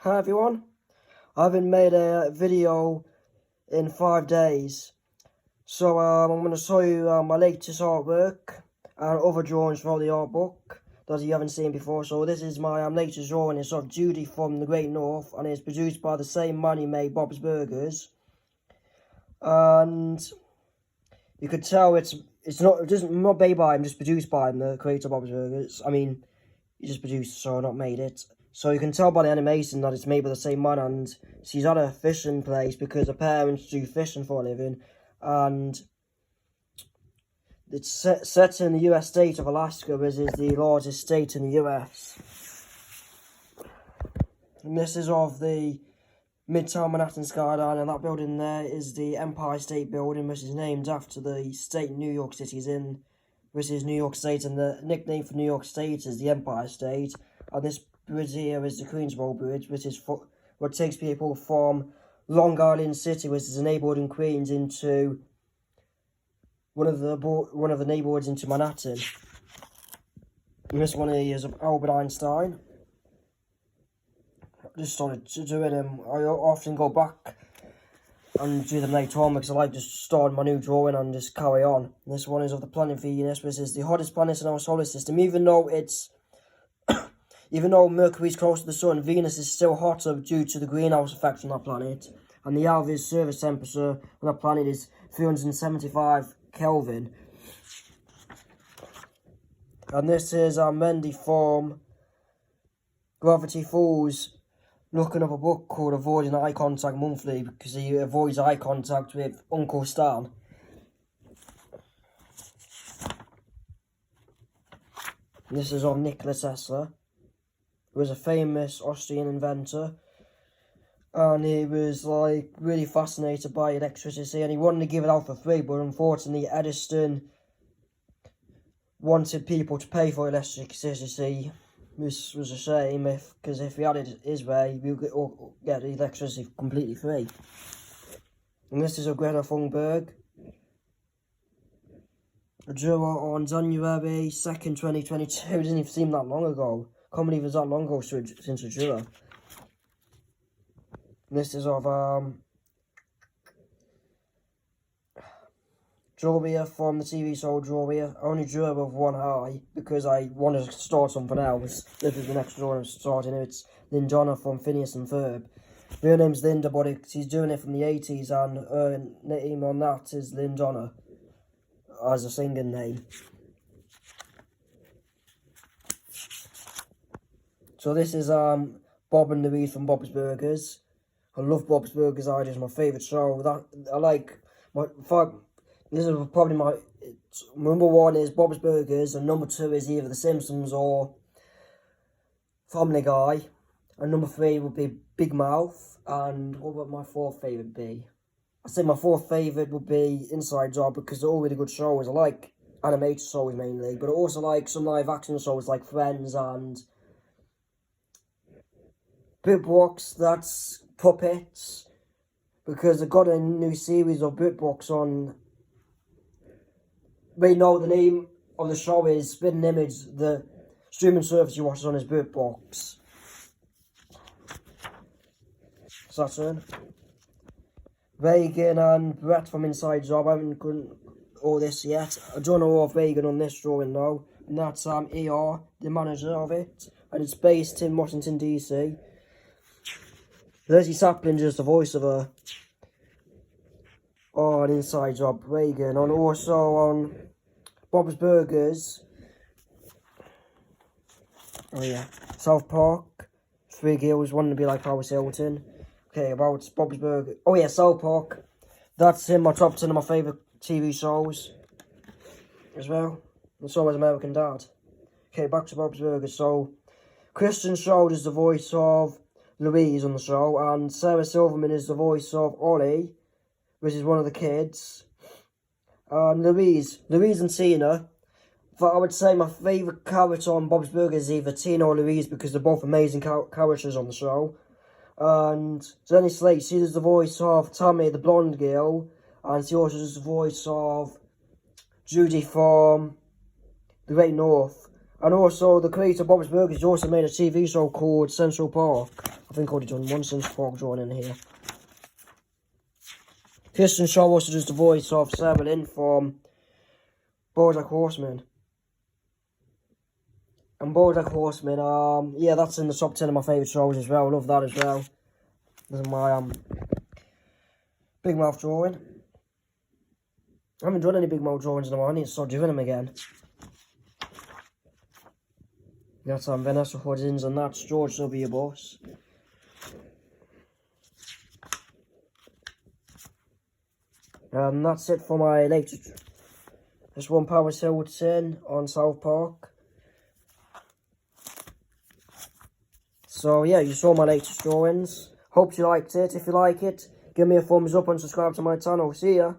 Hi everyone, I haven't made a video in 5 days, so I'm going to show you my latest artwork and other drawings from the art book that you haven't seen before. So this is my latest drawing. It's of Judy from the Great North, and it's produced by the same man who made Bob's Burgers. And you could tell it's not made by him, just produced by him, the creator of Bob's Burgers. I mean, he just produced, so not made it. So you can tell by the animation that it's made by the same man, and she's at a fishing place because her parents do fishing for a living, and it's set in the US state of Alaska, which is the largest state in the US. And this is of the Midtown Manhattan skyline, and that building there is the Empire State Building, which is named after the state New York City's in, which is New York State, and the nickname for New York State is the Empire State. And this bridge here is the Queensboro Bridge, which is what takes people from Long Island City, which is a neighborhood in Queens, into one of the neighborhoods into Manhattan. And this one here is of Albert Einstein. I just started doing them. I often go back and do them later on because I like just starting my new drawing and just carry on. And this one is of the planet Venus, which is the hottest planet in our solar system. Even though Mercury is close to the sun, Venus is still hotter due to the greenhouse effect on that planet. And the average surface temperature on that planet is 375 Kelvin. And this is Mendy from Gravity Falls, looking up a book called Avoiding Eye Contact Monthly, because he avoids eye contact with Uncle Stan. And this is of Nikola Tesla, who was a famous Austrian inventor, and he was like really fascinated by electricity, and he wanted to give it out for free, but unfortunately Edison wanted people to pay for electricity. This was a shame, because if he had it his way, we would get the electricity completely free. And this is of Greta Thunberg. I drew her on January 2nd, 2022. It didn't even seem that long ago. Can't believe it was that long ago since I drew her. And this is of Joria from the TV show Joria. I only drew her with one eye because I wanted to start something else. This is the next drawing I'm starting. It's Lindonna from Phineas and Ferb. Her name's Linda, but she's doing it from the 80s, and her name on that is Lindonna as a singing name. So this is Bob and Louise from Bob's Burgers. I love Bob's Burgers. It's my favourite show. This is probably my number one is Bob's Burgers, and number two is either The Simpsons or Family Guy, and number three would be Big Mouth. And what would my fourth favourite be? I'd say my fourth favourite would be Inside Job, because they're all really good shows. I like animated shows mainly, but I also like some live action shows like Friends and BritBox, that's puppets, because I've got a new series of BritBox on. Wait, no, the name of the show is Spitting Image. The streaming service you watch on is BritBox. So that's it. Reagan and Brett from Inside Job. I haven't done all this yet. I don't know of Reagan on this drawing though. And that's ER, the manager of it. And it's based in Washington, DC. Leslie Saplinger's the voice of her on Inside Job, Reagan, and also on Bob's Burgers. Oh yeah, South Park. Three girls wanting to be like Paris Hilton. Okay, about Bob's Burgers. Oh yeah, South Park. That's in my top 10 of my favourite TV shows as well. And so is American Dad. Okay, back to Bob's Burgers. So, Kristen Stewart is the voice of Louise on the show, and Sarah Silverman is the voice of Ollie, which is one of the kids. And Louise and Tina. But I would say my favourite character on Bob's Burgers is either Tina or Louise, because they're both amazing characters on the show. And Jenny Slate, she does the voice of Tammy, the blonde girl, and she also does the voice of Judy from The Great North. And also, the creator Bob's Burgers also made a TV show called Central Park. I think I've already done one Central Park drawing in here. Kirsten Shaw also does the voice of Sarah Lynn from BoJack Horseman. And BoJack Horseman, yeah, that's in the top 10 of my favourite shows as well. I love that as well. This is my big mouth drawing. I haven't done any big mouth drawings in a while. I need to start doing them again. That's Vanessa Hudgens, and that's George W. Bush. That's it for my latest. This one, Paris Hilton on South Park. So yeah, you saw my latest drawings. Hope you liked it. If you like it, give me a thumbs up and subscribe to my channel. See ya.